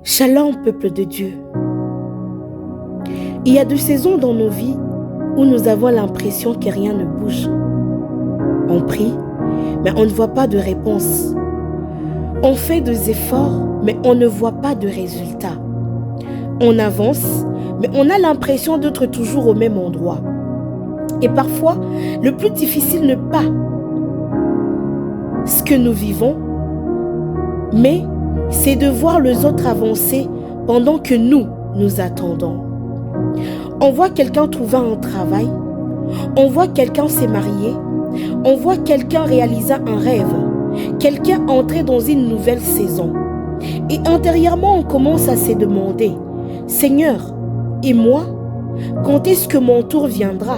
Shalom, peuple de Dieu. Il y a des saisons dans nos vies où nous avons l'impression que rien ne bouge. On prie, mais on ne voit pas de réponse. On fait des efforts, mais on ne voit pas de résultat. On avance, mais on a l'impression d'être toujours au même endroit. Et parfois, le plus difficile n'est pas ce que nous vivons, mais c'est de voir les autres avancer pendant que nous attendons. On voit quelqu'un trouver un travail, on voit quelqu'un se marier, on voit quelqu'un réaliser un rêve, quelqu'un entrer dans une nouvelle saison. Et intérieurement, on commence à se demander, Seigneur, et moi, quand est-ce que mon tour viendra?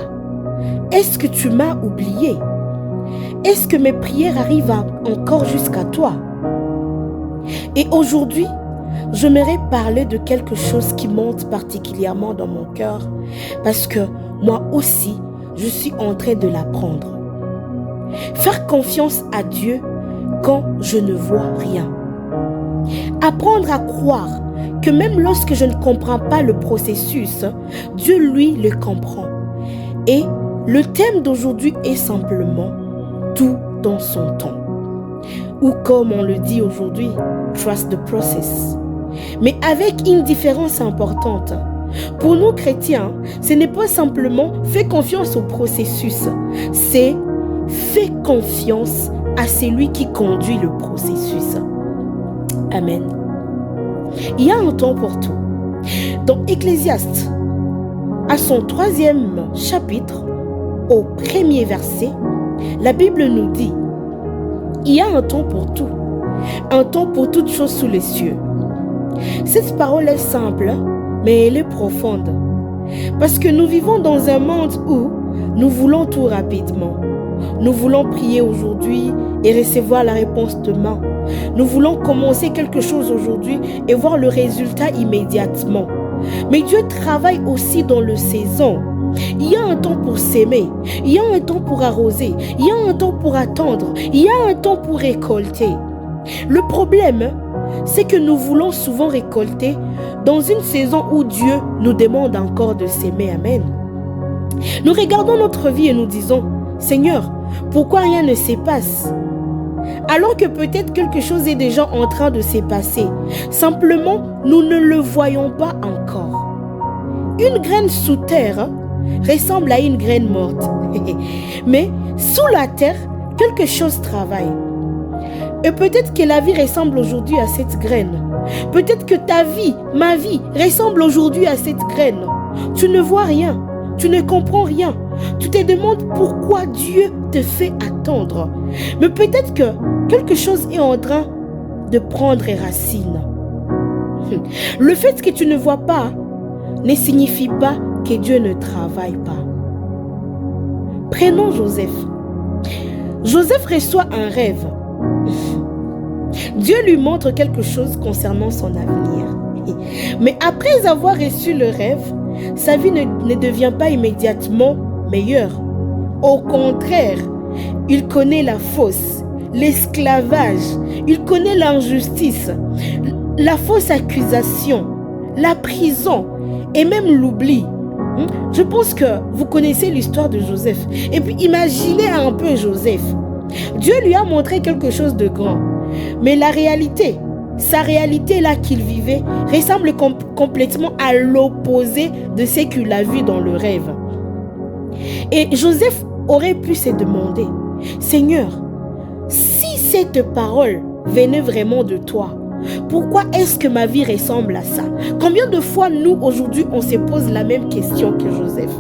Est-ce que tu m'as oublié? Est-ce que mes prières arrivent encore jusqu'à toi? Et aujourd'hui, j'aimerais parler de quelque chose qui monte particulièrement dans mon cœur parce que moi aussi, je suis en train de l'apprendre. Faire confiance à Dieu quand je ne vois rien. Apprendre à croire que même lorsque je ne comprends pas le processus, Dieu, lui, le comprend. Et le thème d'aujourd'hui est simplement « Tout dans son temps ». Ou comme on le dit aujourd'hui, trust the process. Mais avec une différence importante. Pour nous chrétiens, ce n'est pas simplement fais confiance au processus, c'est fais confiance à celui qui conduit le processus. Amen. Il y a un temps pour tout. Dans Ecclésiaste, à son 3e chapitre, au 1er verset, la Bible nous dit: il y a un temps pour tout, un temps pour toutes choses sous les cieux. Cette parole est simple, mais elle est profonde. Parce que nous vivons dans un monde où nous voulons tout rapidement. Nous voulons prier aujourd'hui et recevoir la réponse demain. Nous voulons commencer quelque chose aujourd'hui et voir le résultat immédiatement. Mais Dieu travaille aussi dans le saison. Il y a un temps pour s'aimer, il y a un temps pour arroser, il y a un temps pour attendre, il y a un temps pour récolter. Le problème, c'est que nous voulons souvent récolter dans une saison où Dieu nous demande encore de s'aimer. Amen. Nous regardons notre vie et nous disons, Seigneur, pourquoi rien ne se passe? Alors que peut-être quelque chose est déjà en train de se passer. Simplement, nous ne le voyons pas encore. Une graine sous terre ressemble à une graine morte. Mais sous la terre, quelque chose travaille. Et peut-être que la vie ressemble aujourd'hui à cette graine. Peut-être que ta vie, ma vie, ressemble aujourd'hui à cette graine. Tu ne vois rien, tu ne comprends rien. Tu te demandes pourquoi Dieu te fait attendre. Mais peut-être que quelque chose est en train de prendre racine. Le fait que tu ne vois pas ne signifie pas que Dieu ne travaille pas. Prenons Joseph. Joseph reçoit un rêve. Dieu lui montre quelque chose concernant son avenir. Mais après avoir reçu le rêve, sa vie ne devient pas immédiatement meilleure. Au contraire, il connaît la fosse, l'esclavage, il connaît l'injustice, la fausse accusation, la prison et même l'oubli. Je pense que vous connaissez l'histoire de Joseph. Et puis imaginez un peu Joseph. Dieu lui a montré quelque chose de grand. Mais la réalité, sa réalité là qu'il vivait, ressemble complètement à l'opposé de ce qu'il a vu dans le rêve. Et Joseph aurait pu se demander, Seigneur, si cette parole venait vraiment de toi, pourquoi est-ce que ma vie ressemble à ça? Combien de fois nous aujourd'hui on se pose la même question que Joseph?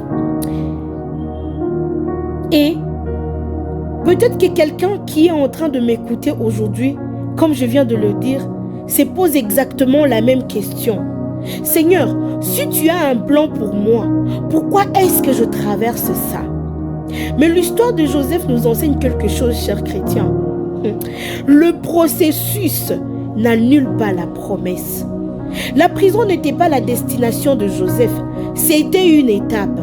Et peut-être que quelqu'un qui est en train de m'écouter aujourd'hui, comme je viens de le dire, se pose exactement la même question. Seigneur, si tu as un plan pour moi, pourquoi est-ce que je traverse ça? Mais l'histoire de Joseph nous enseigne quelque chose, chers chrétiens. Le processus n'annule pas la promesse. La prison n'était pas la destination de Joseph, c'était une étape.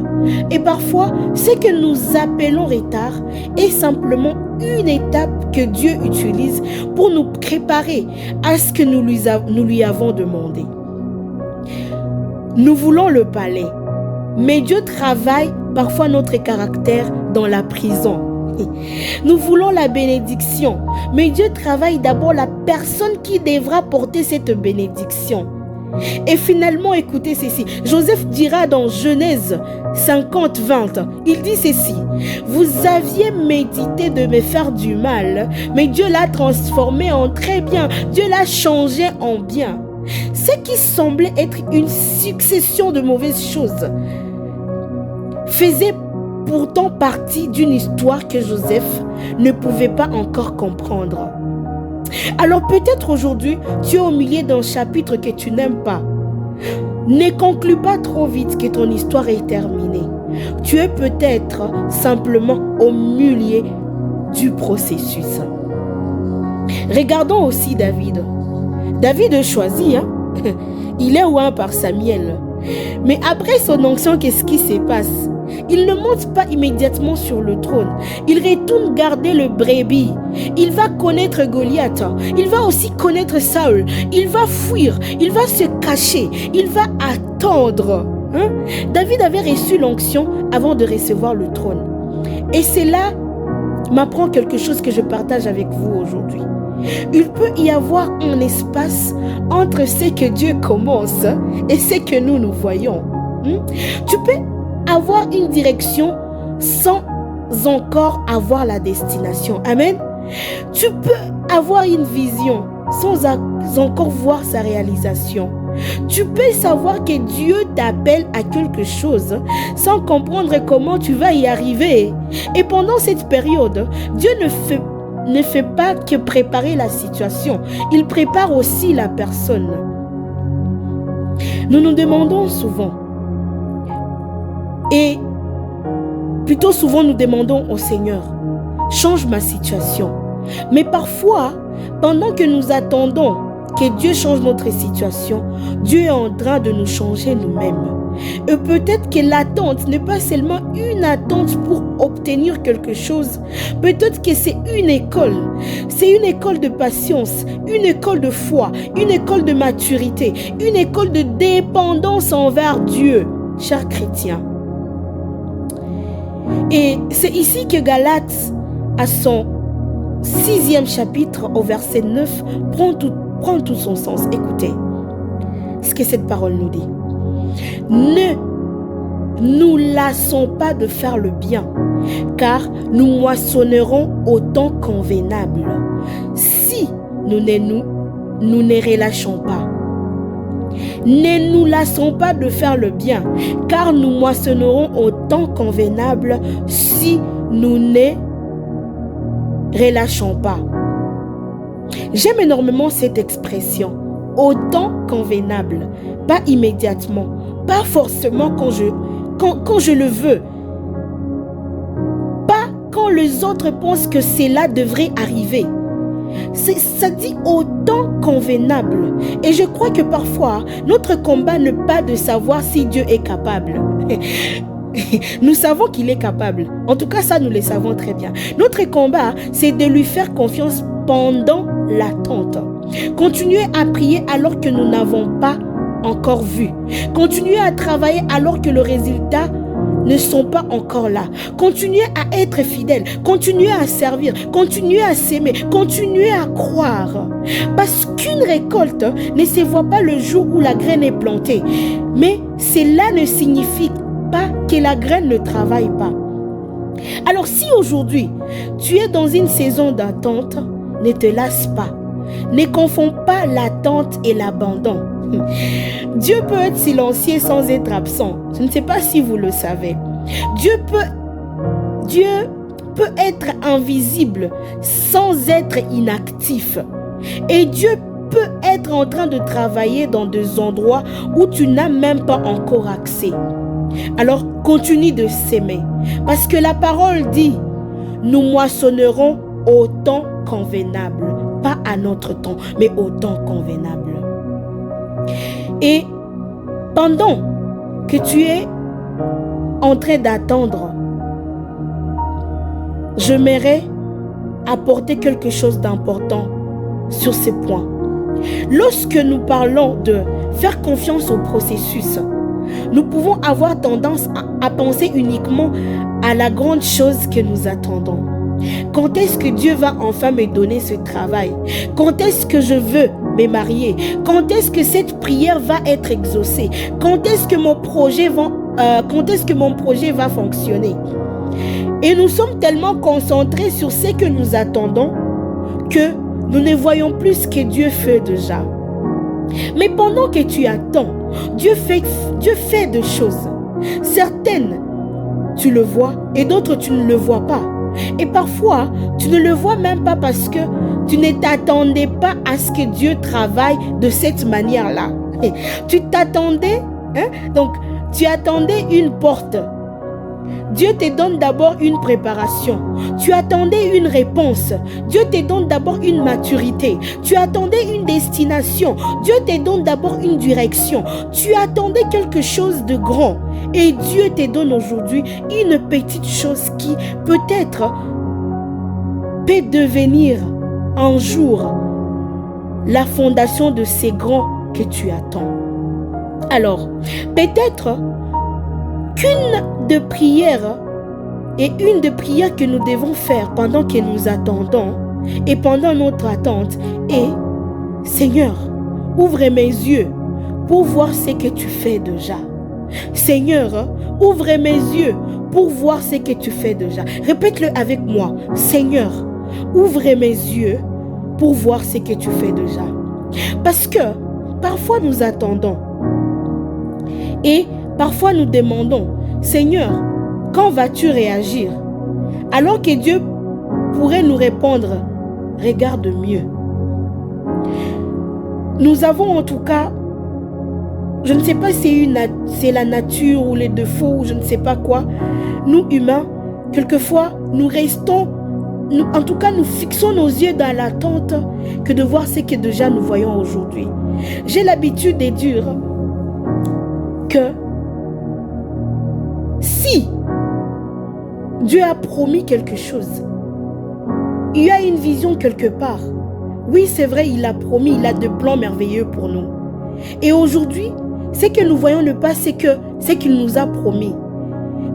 Et parfois, ce que nous appelons retard est simplement une étape que Dieu utilise pour nous préparer à ce que nous lui avons demandé. Nous voulons le palais, mais Dieu travaille parfois notre caractère dans la prison. Nous voulons la bénédiction, mais Dieu travaille d'abord la personne qui devra porter cette bénédiction. Et finalement, écoutez ceci. Joseph dira dans Genèse 50, 20, il dit ceci: vous aviez médité de me faire du mal, mais Dieu l'a transformé en très bien. Dieu l'a changé en bien. Ce qui semblait être une succession de mauvaises choses faisait pourtant partie d'une histoire que Joseph ne pouvait pas encore comprendre. Alors peut-être aujourd'hui, tu es au milieu d'un chapitre que tu n'aimes pas. Ne conclue pas trop vite que ton histoire est terminée. Tu es peut-être simplement au milieu du processus. Regardons aussi David. David est choisi, il est oint par Samuel. Mais après son onction, qu'est-ce qui se passe? Il ne monte pas immédiatement sur le trône. Il retourne garder le brebis. Il va connaître Goliath. Il va aussi connaître Saül. Il va fuir. Il va se cacher. Il va attendre. David avait reçu l'onction avant de recevoir le trône. Et cela m'apprend quelque chose que je partage avec vous aujourd'hui. Il peut y avoir un espace entre ce que Dieu commence et ce que nous voyons. Tu peux avoir une direction sans encore avoir la destination. Amen. Tu peux avoir une vision sans encore voir sa réalisation. Tu peux savoir que Dieu t'appelle à quelque chose sans comprendre comment tu vas y arriver. Et pendant cette période, Dieu ne fait pas que préparer la situation. Il prépare aussi la personne. Nous nous demandons souvent, et plutôt souvent nous demandons au Seigneur, change ma situation. Mais parfois, pendant que nous attendons que Dieu change notre situation, Dieu est en train de nous changer nous-mêmes. Et peut-être que l'attente n'est pas seulement une attente pour obtenir quelque chose. Peut-être que c'est une école. C'est une école de patience, une école de foi, une école de maturité, une école de dépendance envers Dieu, chers chrétiens. Et c'est ici que Galates, à son 6e chapitre, au verset 9, prend tout son sens. Écoutez ce que cette parole nous dit. Ne nous lassons pas de faire le bien, car nous moissonnerons au temps convenable si nous ne relâchons pas. Ne nous lassons pas de faire le bien, car nous moissonnerons au temps convenable si nous ne relâchons pas. J'aime énormément cette expression, au temps convenable, pas immédiatement, pas forcément quand je le veux, pas quand les autres pensent que cela devrait arriver. Ça dit au temps convenable. Et je crois que parfois, notre combat n'est pas de savoir si Dieu est capable. Nous savons qu'il est capable. En tout cas, ça, nous le savons très bien. Notre combat, c'est de lui faire confiance pendant l'attente. Continuer à prier alors que nous n'avons pas encore vu. Continuer à travailler alors que le résultat ne sont pas encore là. Continuer à être fidèle, continuer à servir, continuer à s'aimer, continuer à croire. Parce qu'une récolte ne se voit pas le jour où la graine est plantée. Mais cela ne signifie pas que la graine ne travaille pas. Alors si aujourd'hui, tu es dans une saison d'attente, ne te lasse pas. Ne confonds pas l'attente et l'abandon. Dieu peut être silencieux sans être absent. Je ne sais pas si vous le savez. Dieu peut être invisible sans être inactif. Et Dieu peut être en train de travailler dans des endroits où tu n'as même pas encore accès. Alors continue de s'aimer. Parce que la parole dit, nous moissonnerons au temps convenable. Pas à notre temps, mais au temps convenable. Et pendant que tu es en train d'attendre, j'aimerais apporter quelque chose d'important sur ces points. Lorsque nous parlons de faire confiance au processus, nous pouvons avoir tendance à penser uniquement à la grande chose que nous attendons. Quand est-ce que Dieu va enfin me donner ce travail? Quand est-ce que je veux me marier? Quand est-ce que cette prière va être exaucée? Quand est-ce que mon projet va fonctionner? Et nous sommes tellement concentrés sur ce que nous attendons que nous ne voyons plus ce que Dieu fait déjà. Mais pendant que tu attends, Dieu fait des choses. Certaines, tu le vois, et d'autres, tu ne le vois pas. Et parfois, tu ne le vois même pas parce que tu ne t'attendais pas à ce que Dieu travaille de cette manière-là. Tu t'attendais, donc tu attendais une porte. Dieu te donne d'abord une préparation. Tu attendais une réponse. Dieu te donne d'abord une maturité. Tu attendais une destination. Dieu te donne d'abord une direction. Tu attendais quelque chose de grand. Et Dieu te donne aujourd'hui une petite chose qui peut-être peut devenir un jour la fondation de ces grands que tu attends. Alors, peut-être qu'une de prières et une de prières que nous devons faire pendant que nous attendons et pendant notre attente est: Seigneur, ouvre mes yeux pour voir ce que tu fais déjà. Seigneur, ouvre mes yeux pour voir ce que tu fais déjà. Répète-le avec moi. Seigneur, ouvre mes yeux pour voir ce que tu fais déjà. Parce que parfois nous attendons et parfois nous demandons: Seigneur, quand vas-tu réagir? Alors que Dieu pourrait nous répondre: regarde mieux. Nous avons en tout cas, je ne sais pas si c'est la nature ou les défauts ou je ne sais pas quoi, nous humains, quelquefois nous restons, en tout cas nous fixons nos yeux dans l'attente que de voir ce que déjà nous voyons aujourd'hui. J'ai l'habitude de dire que si Dieu a promis quelque chose, il y a une vision quelque part. Oui, c'est vrai, il a promis, il a de plans merveilleux pour nous. Et aujourd'hui, ce que nous voyons ne pas, c'est qu'il nous a promis.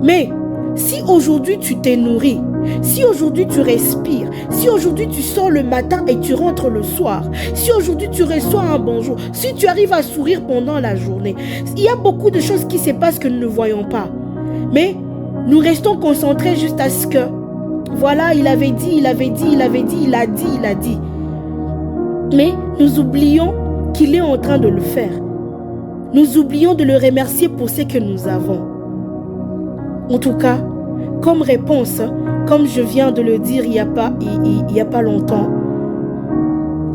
Mais si aujourd'hui tu t'es nourri, si aujourd'hui tu respires, si aujourd'hui tu sors le matin et tu rentres le soir, si aujourd'hui tu reçois un bonjour, si tu arrives à sourire pendant la journée, il y a beaucoup de choses qui se passent que nous ne voyons pas. Mais nous restons concentrés juste à ce que, voilà, il avait dit, il a dit. Mais nous oublions qu'il est en train de le faire. Nous oublions de le remercier pour ce que nous avons. En tout cas, comme réponse, comme je viens de le dire il y a pas longtemps,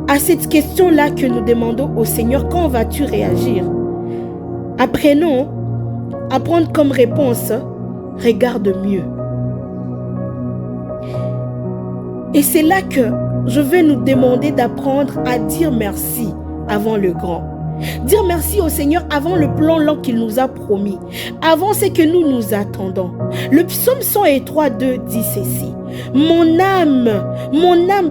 à cette question-là que nous demandons au Seigneur: quand vas-tu réagir? Apprenons à prendre comme réponse: regarde mieux. Et c'est là que je vais nous demander d'apprendre à dire merci avant le grand. Dire merci au Seigneur avant le plan long qu'il nous a promis, avant ce que nous attendons. Le psaume 103:2 dit ceci: mon âme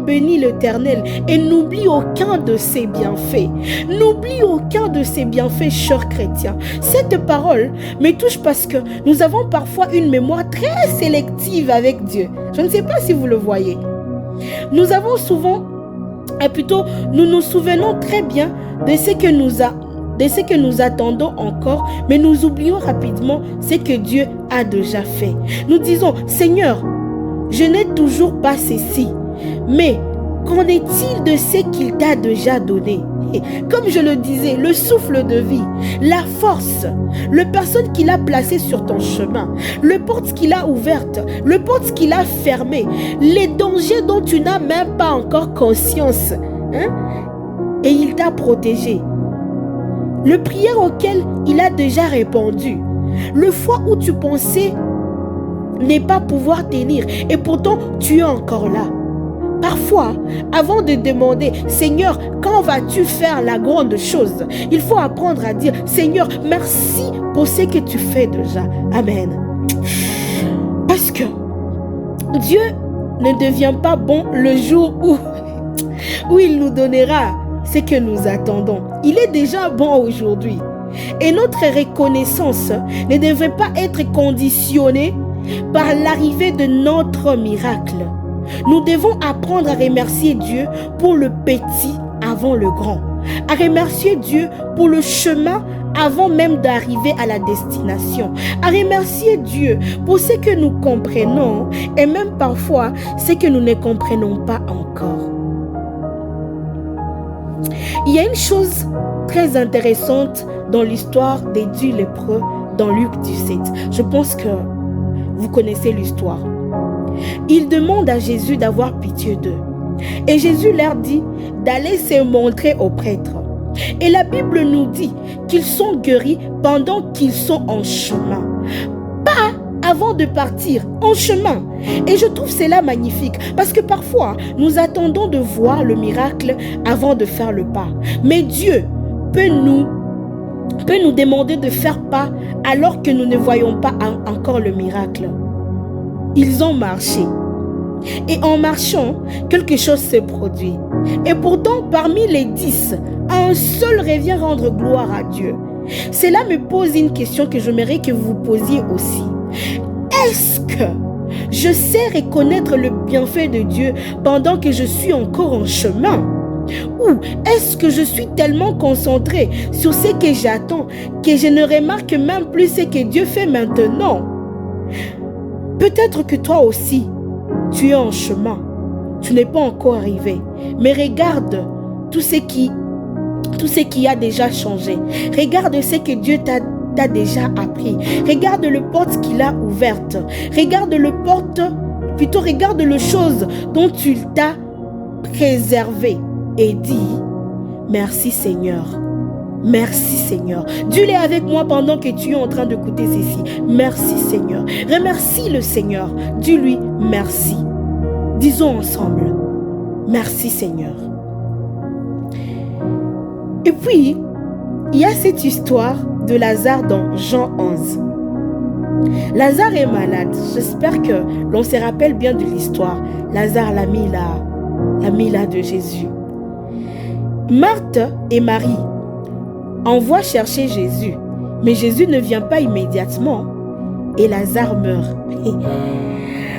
bénit l'Éternel et n'oublie aucun de ses bienfaits. N'oublie aucun de ses bienfaits, cher chrétien. Cette parole me touche parce que nous avons parfois une mémoire très sélective avec Dieu. Je ne sais pas si vous le voyez. Nous avons souvent, nous nous souvenons très bien de ce que nous attendons encore, mais nous oublions rapidement ce que Dieu a déjà fait. Nous disons: Seigneur, je n'ai toujours pas ceci, mais qu'en est-il de ce qu'il t'a déjà donné? Et comme je le disais, le souffle de vie, la force, le personne qu'il a placé sur ton chemin, le porte qu'il a ouverte, le porte qu'il a fermé, les dangers dont tu n'as même pas encore conscience, et il t'a protégé. Le prière auquel il a déjà répondu, le fois où tu pensais ne pas pouvoir tenir et pourtant tu es encore là. Parfois, avant de demander: Seigneur, quand vas-tu faire la grande chose? Il faut apprendre à dire: Seigneur, merci pour ce que tu fais déjà. Amen. Parce que Dieu ne devient pas bon le jour où il nous donnera ce que nous attendons. Il est déjà bon aujourd'hui. Et notre reconnaissance ne devrait pas être conditionnée par l'arrivée de notre miracle. Nous devons apprendre à remercier Dieu pour le petit avant le grand, à remercier Dieu pour le chemin avant même d'arriver à la destination, à remercier Dieu pour ce que nous comprenons et même parfois ce que nous ne comprenons pas encore. Il y a une chose très intéressante dans l'histoire des 10 lépreux dans Luc 17. Je pense que vous connaissez l'histoire. Ils demandent à Jésus d'avoir pitié d'eux. Et Jésus leur dit d'aller se montrer aux prêtres. Et la Bible nous dit qu'ils sont guéris pendant qu'ils sont en chemin. Pas avant de partir, en chemin. Et je trouve cela magnifique parce que parfois, nous attendons de voir le miracle avant de faire le pas. Mais Dieu peut nous demander de faire pas alors que nous ne voyons pas encore le miracle. Ils ont marché. Et en marchant, quelque chose s'est produit. Et pourtant, parmi les 10, un seul revient rendre gloire à Dieu. Cela me pose une question que j'aimerais que vous posiez aussi. Est-ce que je sais reconnaître le bienfait de Dieu pendant que je suis encore en chemin? Ou est-ce que je suis tellement concentré sur ce que j'attends que je ne remarque même plus ce que Dieu fait maintenant? Peut-être que toi aussi, tu es en chemin. Tu n'es pas encore arrivé. Mais regarde tout ce qui a déjà changé. Regarde ce que Dieu t'a déjà appris. Regarde le porte qu'il a ouverte. Regarde le chose dont il t'a préservé. Et dis, merci Seigneur. Merci Seigneur. Dieu est avec moi pendant que tu es en train d'écouter ceci. Merci Seigneur. Remercie le Seigneur. Dis-lui merci. Disons ensemble, merci Seigneur. Et puis, il y a cette histoire de Lazare dans Jean 11. Lazare est malade. J'espère que l'on se rappelle bien de l'histoire. Lazare, l'ami là de Jésus. Marthe et Marie envoient chercher Jésus, mais Jésus ne vient pas immédiatement et Lazare meurt.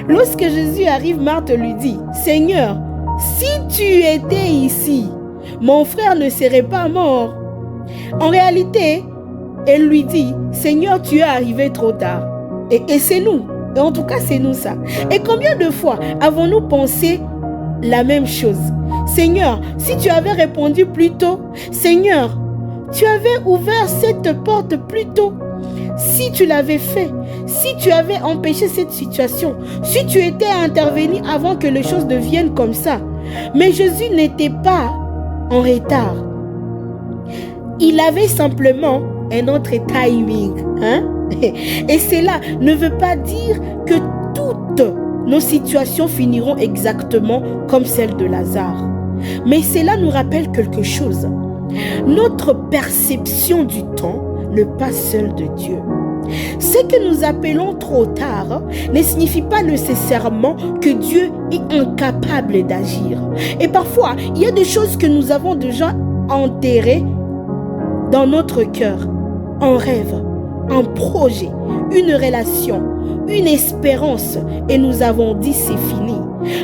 Lorsque Jésus arrive, Marthe lui dit, « Seigneur, si tu étais ici, mon frère ne serait pas mort. » En réalité, elle lui dit, « Seigneur, tu es arrivé trop tard. » Et c'est nous. Et en tout cas, c'est nous ça. Et combien de fois avons-nous pensé la même chose? Seigneur, si tu avais répondu plus tôt, Seigneur, tu avais ouvert cette porte plus tôt. Si tu l'avais fait, si tu avais empêché cette situation, si tu étais intervenu avant que les choses deviennent comme ça. Mais Jésus n'était pas en retard. Il avait simplement un autre timing. Et cela ne veut pas dire que toutes nos situations finiront exactement comme celle de Lazare. Mais cela nous rappelle quelque chose. Notre perception du temps ne passe seule de Dieu. Ce que nous appelons trop tard ne signifie pas nécessairement que Dieu est incapable d'agir. Et parfois, il y a des choses que nous avons déjà enterrées dans notre cœur. Un rêve, un projet, une relation, une espérance. Et nous avons dit c'est fini.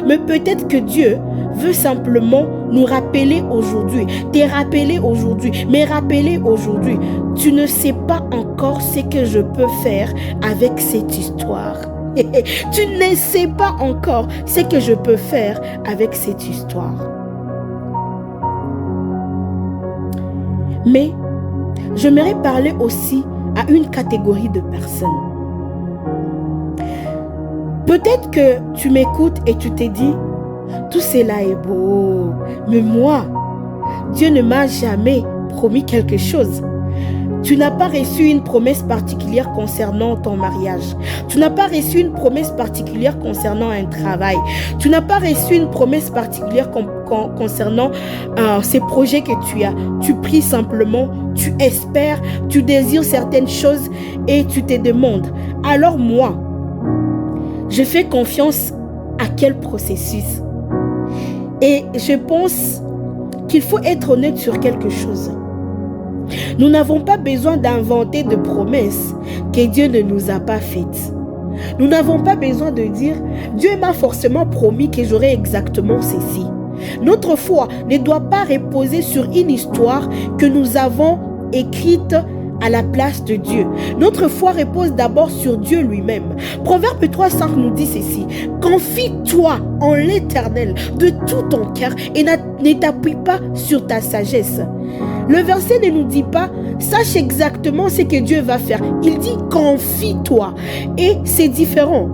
Mais peut-être que Dieu veut simplement nous rappeler aujourd'hui, te rappeler aujourd'hui, me rappeler aujourd'hui. Tu ne sais pas encore ce que je peux faire avec cette histoire. Tu ne sais pas encore ce que je peux faire avec cette histoire. Mais j'aimerais parler aussi à une catégorie de personnes. Peut-être que tu m'écoutes et tu t'es dit, tout cela est beau, mais moi, Dieu ne m'a jamais promis quelque chose. Tu n'as pas reçu une promesse particulière concernant ton mariage. Tu n'as pas reçu une promesse particulière concernant un travail. Tu n'as pas reçu une promesse particulière concernant ces projets que tu as. Tu pries simplement, tu espères, tu désires certaines choses et tu te demandes. Alors moi, je fais confiance à quel processus. Et je pense qu'il faut être honnête sur quelque chose. Nous n'avons pas besoin d'inventer de promesses que Dieu ne nous a pas faites. Nous n'avons pas besoin de dire « Dieu m'a forcément promis que j'aurai exactement ceci ». Notre foi ne doit pas reposer sur une histoire que nous avons écrite à la place de Dieu. Notre foi repose d'abord sur Dieu lui-même. Proverbe 3,5 nous dit ceci: confie-toi en l'Éternel de tout ton cœur et ne t'appuie pas sur ta sagesse. Le verset ne nous dit pas sache exactement ce que Dieu va faire. Il dit confie-toi. Et c'est différent.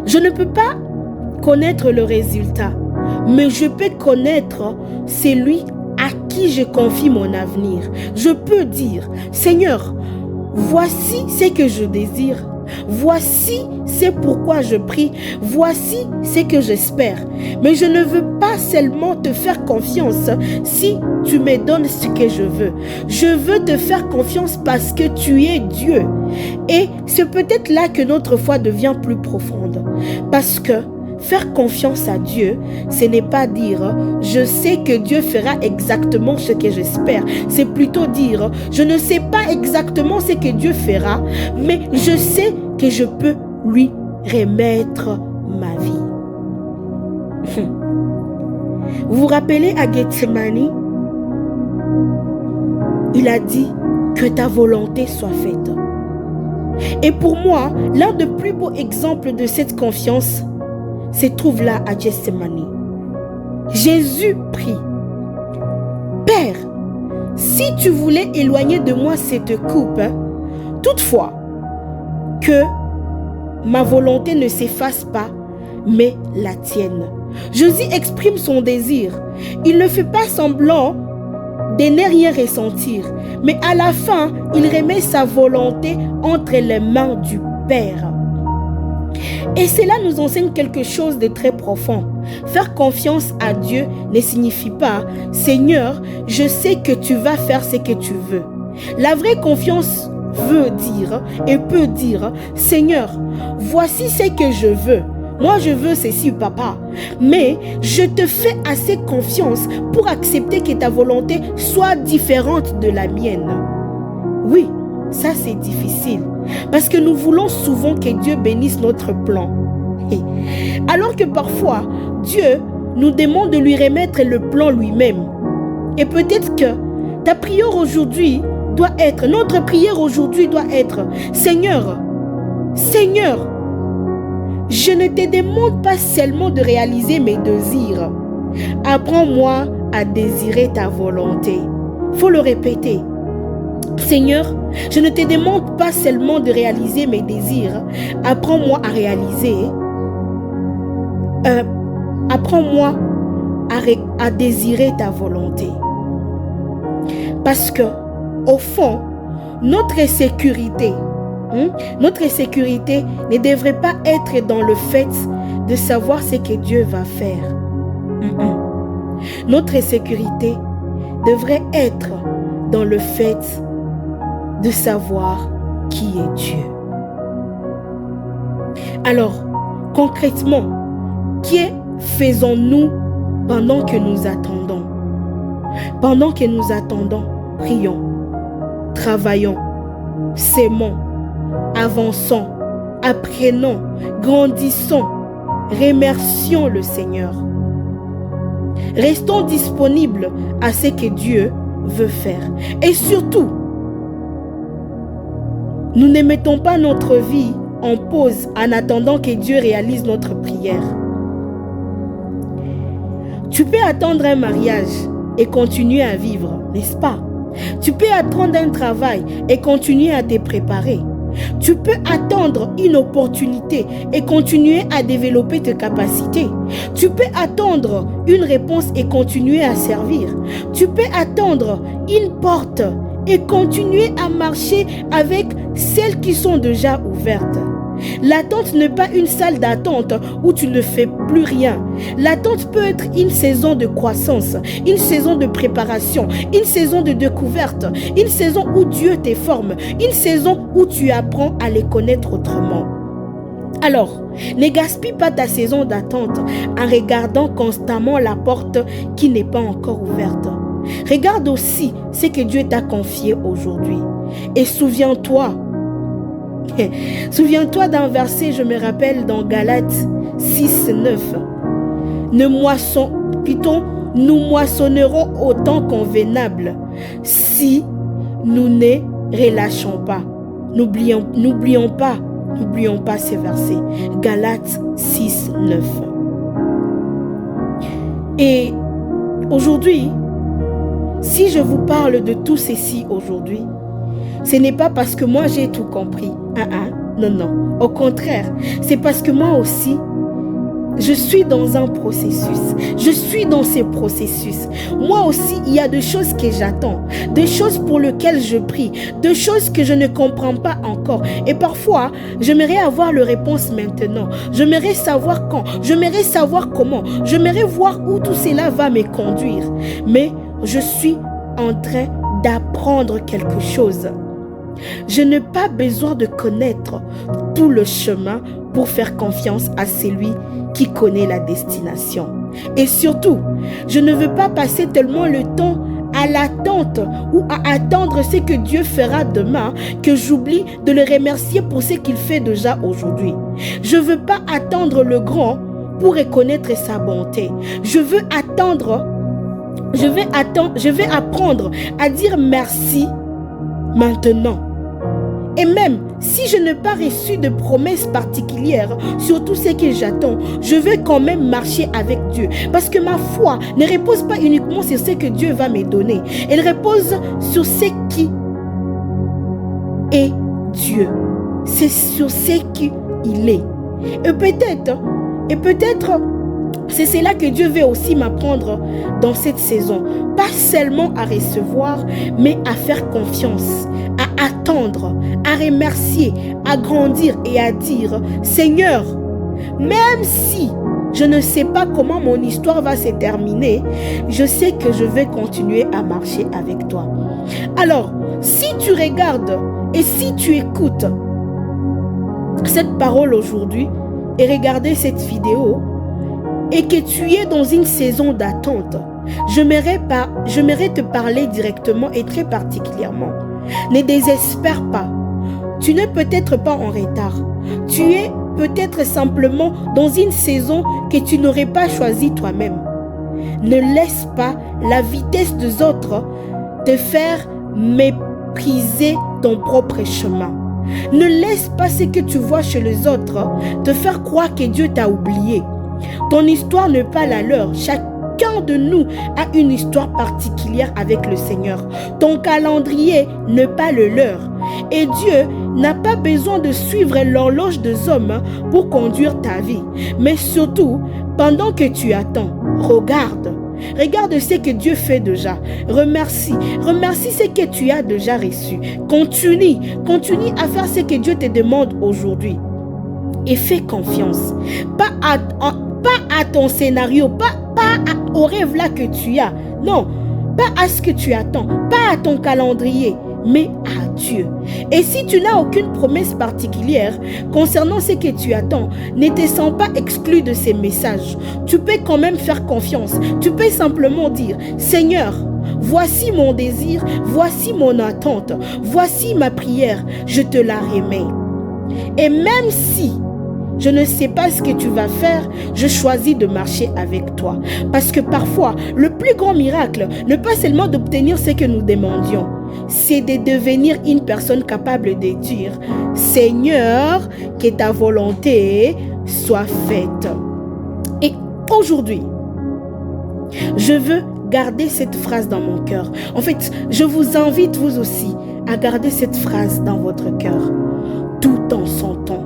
Je ne peux pas connaître le résultat, mais je peux connaître celui à qui je confie mon avenir. Je peux dire, Seigneur, voici ce que je désire. Voici c'est pourquoi je prie. Voici ce que j'espère. Mais je ne veux pas seulement te faire confiance si tu me donnes ce que je veux. Je veux te faire confiance parce que tu es Dieu. Et c'est peut-être là que notre foi devient plus profonde. Parce que faire confiance à Dieu, ce n'est pas dire « je sais que Dieu fera exactement ce que j'espère ». C'est plutôt dire « je ne sais pas exactement ce que Dieu fera, mais je sais que je peux lui remettre ma vie ». Vous vous rappelez à Gethsemane, il a dit « que ta volonté soit faite ». Et pour moi, l'un des plus beaux exemples de cette confiance se trouve là à Gethsemane. Jésus prie: Père, si tu voulais éloigner de moi cette coupe, toutefois, que ma volonté ne s'efface pas, mais la tienne. Jésus exprime son désir. Il ne fait pas semblant de ne rien ressentir, mais à la fin, il remet sa volonté entre les mains du Père. Et cela nous enseigne quelque chose de très profond. Faire confiance à Dieu ne signifie pas « Seigneur, je sais que tu vas faire ce que tu veux ». La vraie confiance veut dire et peut dire « Seigneur, voici ce que je veux. Moi, je veux ceci, papa. Mais je te fais assez confiance pour accepter que ta volonté soit différente de la mienne. » Oui, ça c'est difficile. Parce que nous voulons souvent que Dieu bénisse notre plan. Alors que parfois, Dieu nous demande de lui remettre le plan lui-même. Et peut-être que ta prière aujourd'hui doit être, notre prière aujourd'hui doit être, Seigneur, Seigneur, je ne te demande pas seulement de réaliser mes désirs. Apprends-moi à désirer ta volonté. Il faut le répéter. Seigneur, je ne te demande pas seulement de réaliser mes désirs. Apprends-moi à réaliser. Apprends-moi à désirer ta volonté. Parce que, au fond, notre sécurité ne devrait pas être dans le fait de savoir ce que Dieu va faire. Notre sécurité devrait être dans le fait de savoir qui est Dieu. Alors, concrètement, que faisons-nous pendant que nous attendons? Pendant que nous attendons, prions, travaillons, s'aimons, avançons, apprenons, grandissons, remercions le Seigneur. Restons disponibles à ce que Dieu veut faire. Et surtout, nous ne mettons pas notre vie en pause en attendant que Dieu réalise notre prière. Tu peux attendre un mariage et continuer à vivre, n'est-ce pas? Tu peux attendre un travail et continuer à te préparer. Tu peux attendre une opportunité et continuer à développer tes capacités. Tu peux attendre une réponse et continuer à servir. Tu peux attendre une porte et continuer à marcher avec celles qui sont déjà ouvertes. L'attente n'est pas une salle d'attente où tu ne fais plus rien. L'attente peut être une saison de croissance, une saison de préparation, une saison de découverte, une saison où Dieu te forme, une saison où tu apprends à les connaître autrement. Alors, ne gaspille pas ta saison d'attente en regardant constamment la porte qui n'est pas encore ouverte. Regarde aussi ce que Dieu t'a confié aujourd'hui. Et souviens-toi d'un verset, je me rappelle dans Galates 6, 9. Nous moissonnerons au temps convenable si nous ne relâchons pas. N'oublions pas ces versets. Galates 6, 9. Et aujourd'hui, si je vous parle de tout ceci aujourd'hui, ce n'est pas parce que moi j'ai tout compris. Non. Au contraire, c'est parce que moi aussi, je suis dans un processus. Je suis dans ces processus. Moi aussi, il y a des choses que j'attends, des choses pour lesquelles je prie, des choses que je ne comprends pas encore. Et parfois, j'aimerais avoir la réponse maintenant. J'aimerais savoir quand. J'aimerais savoir comment. J'aimerais voir où tout cela va me conduire. Mais je suis en train d'apprendre quelque chose. Je n'ai pas besoin de connaître tout le chemin pour faire confiance à celui qui connaît la destination. Et surtout, je ne veux pas passer tellement le temps à l'attente ou à attendre ce que Dieu fera demain que j'oublie de le remercier pour ce qu'il fait déjà aujourd'hui. Je ne veux pas attendre le grand pour reconnaître sa bonté. Je vais apprendre à dire merci maintenant. Et même si je n'ai pas reçu de promesses particulières sur tout ce que j'attends, je vais quand même marcher avec Dieu. Parce que ma foi ne repose pas uniquement sur ce que Dieu va me donner. Elle repose sur ce qui est Dieu. C'est sur ce qu'il est. Et peut-être, c'est cela que Dieu veut aussi m'apprendre dans cette saison. Pas seulement à recevoir, mais à faire confiance, à attendre, à remercier, à grandir et à dire, Seigneur, même si je ne sais pas comment mon histoire va se terminer, je sais que je vais continuer à marcher avec toi. Alors, si tu regardes et si tu écoutes cette parole aujourd'hui et regardez cette vidéo, et que tu es dans une saison d'attente, j'aimerais te parler directement et très particulièrement. Ne désespère pas. Tu n'es peut-être pas en retard. Tu es peut-être simplement dans une saison que tu n'aurais pas choisie toi-même. Ne laisse pas la vitesse des autres te faire mépriser ton propre chemin. Ne laisse pas ce que tu vois chez les autres te faire croire que Dieu t'a oublié. Ton histoire n'est pas la leur. Chacun de nous a une histoire particulière avec le Seigneur. Ton calendrier n'est pas le leur. Et Dieu n'a pas besoin de suivre l'horloge des hommes pour conduire ta vie. Mais surtout, pendant que tu attends, regarde ce que Dieu fait déjà. Remercie ce que tu as déjà reçu. Continue à faire ce que Dieu te demande aujourd'hui. Et fais confiance. Pas à ton scénario, pas au rêve là que tu as. Non, pas à ce que tu attends, pas à ton calendrier, mais à Dieu. Et si tu n'as aucune promesse particulière concernant ce que tu attends, ne te sens pas exclu de ces messages. Tu peux quand même faire confiance. Tu peux simplement dire, Seigneur, voici mon désir, voici mon attente, voici ma prière, je te la remets. Et même si je ne sais pas ce que tu vas faire, je choisis de marcher avec toi. Parce que parfois, le plus grand miracle n'est pas seulement d'obtenir ce que nous demandions, c'est de devenir une personne capable de dire, Seigneur, que ta volonté soit faite. Et aujourd'hui, je veux garder cette phrase dans mon cœur. En fait, je vous invite vous aussi à garder cette phrase dans votre cœur. Tout en son temps.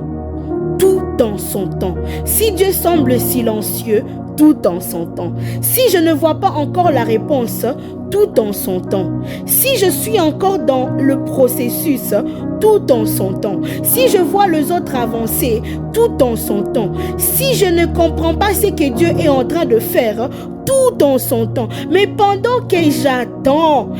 Tout en son temps. Si Dieu semble silencieux, tout en son temps. Si je ne vois pas encore la réponse, tout en son temps. Si je suis encore dans le processus, tout en son temps. Si je vois les autres avancer, tout en son temps. Si je ne comprends pas ce que Dieu est en train de faire, tout en son temps. Mais pendant que j'attends,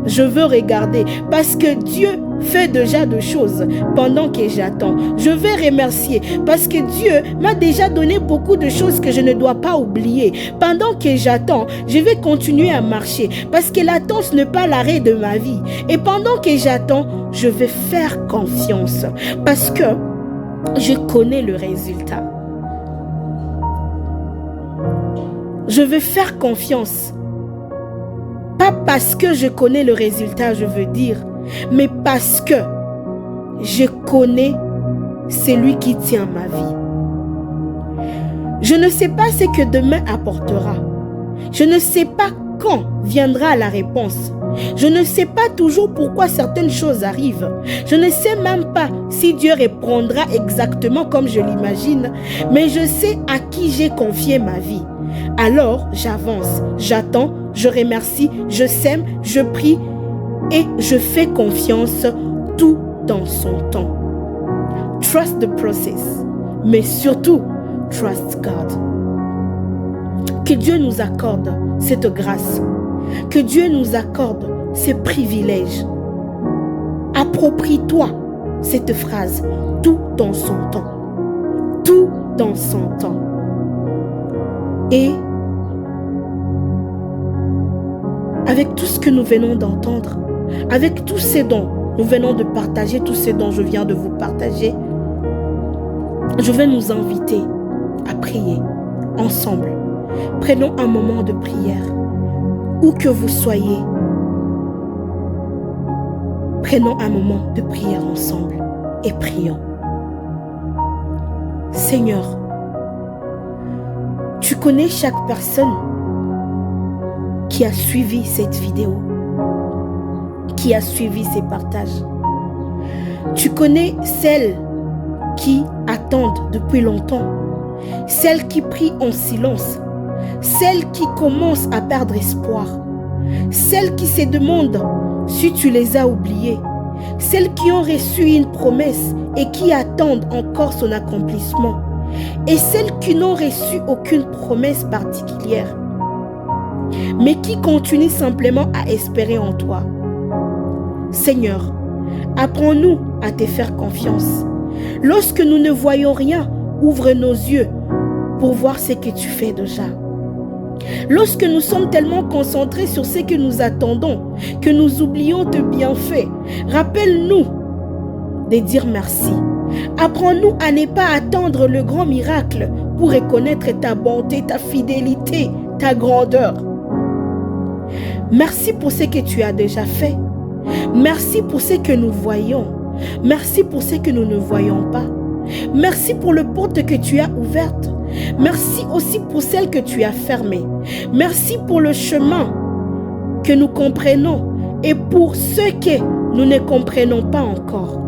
je veux regarder parce que Dieu fait déjà de choses pendant que j'attends. Je vais remercier parce que Dieu m'a déjà donné beaucoup de choses que je ne dois pas oublier. Pendant que j'attends, je vais continuer à marcher parce que l'attente n'est pas l'arrêt de ma vie. Et pendant que j'attends, je vais faire confiance parce que je connais le résultat. Je vais faire confiance. Pas parce que je connais le résultat, je veux dire, mais parce que je connais celui qui tient ma vie. Je ne sais pas ce que demain apportera. Je ne sais pas quand viendra la réponse. Je ne sais pas toujours pourquoi certaines choses arrivent. Je ne sais même pas si Dieu répondra exactement comme je l'imagine, mais je sais à qui j'ai confié ma vie. Alors, j'avance, j'attends, je remercie, je sème, je prie et je fais confiance tout dans son temps. Trust the process, mais surtout, trust God. Que Dieu nous accorde cette grâce, que Dieu nous accorde ces privilèges. Approprie-toi cette phrase, tout dans son temps. Tout dans son temps. Et avec tout ce que nous venons d'entendre, avec tous ces dons, nous venons de partager, tous ces dons je viens de vous partager, je vais nous inviter à prier ensemble. Prenons un moment de prière, où que vous soyez. Prenons un moment de prière ensemble et prions. Seigneur, tu connais chaque personne qui a suivi cette vidéo, qui a suivi ces partages. Tu connais celles qui attendent depuis longtemps, celles qui prient en silence, celles qui commencent à perdre espoir, celles qui se demandent si tu les as oubliées, celles qui ont reçu une promesse et qui attendent encore son accomplissement, et celles qui n'ont reçu aucune promesse particulière, mais qui continuent simplement à espérer en toi. Seigneur, apprends-nous à te faire confiance. Lorsque nous ne voyons rien, ouvre nos yeux pour voir ce que tu fais déjà. Lorsque nous sommes tellement concentrés sur ce que nous attendons, que nous oublions tes bienfaits, rappelle-nous de dire merci. Apprends-nous à ne pas attendre le grand miracle pour reconnaître ta bonté, ta fidélité, ta grandeur. Merci pour ce que tu as déjà fait. Merci pour ce que nous voyons. Merci pour ce que nous ne voyons pas. Merci pour le porte que tu as ouverte. Merci aussi pour celle que tu as fermée. Merci pour le chemin que nous comprenons et pour ceux que nous ne comprenons pas encore.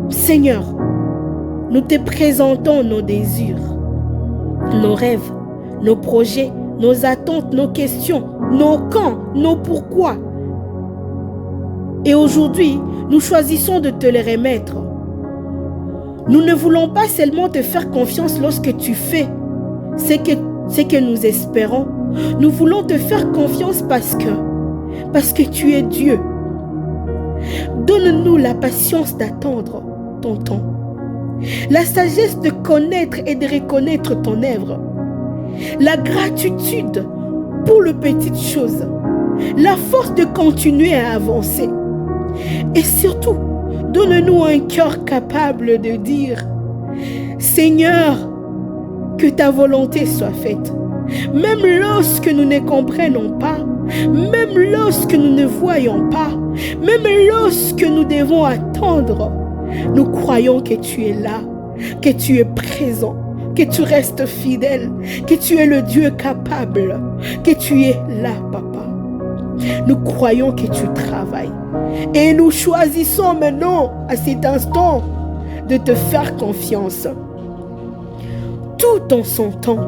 Seigneur, nous te présentons nos désirs, nos rêves, nos projets, nos attentes, nos questions, nos quand, nos pourquoi. Et aujourd'hui, nous choisissons de te les remettre. Nous ne voulons pas seulement te faire confiance lorsque tu fais ce que nous espérons. Nous voulons te faire confiance parce que tu es Dieu. Donne-nous la patience d'attendre ton temps, la sagesse de connaître et de reconnaître ton œuvre, la gratitude pour les petites choses, la force de continuer à avancer. Et surtout, donne-nous un cœur capable de dire « Seigneur, que ta volonté soit faite ». Même lorsque nous ne comprenons pas, même lorsque nous ne voyons pas, même lorsque nous devons attendre, nous croyons que tu es là, que tu es présent, que tu restes fidèle, que tu es le Dieu capable, que tu es là, Papa. Nous croyons que tu travailles. Et nous choisissons maintenant, à cet instant, de te faire confiance. Tout en son temps.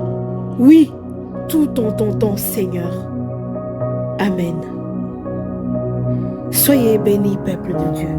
Oui, tout en ton temps, Seigneur. Amen. Soyez bénis, peuple de Dieu.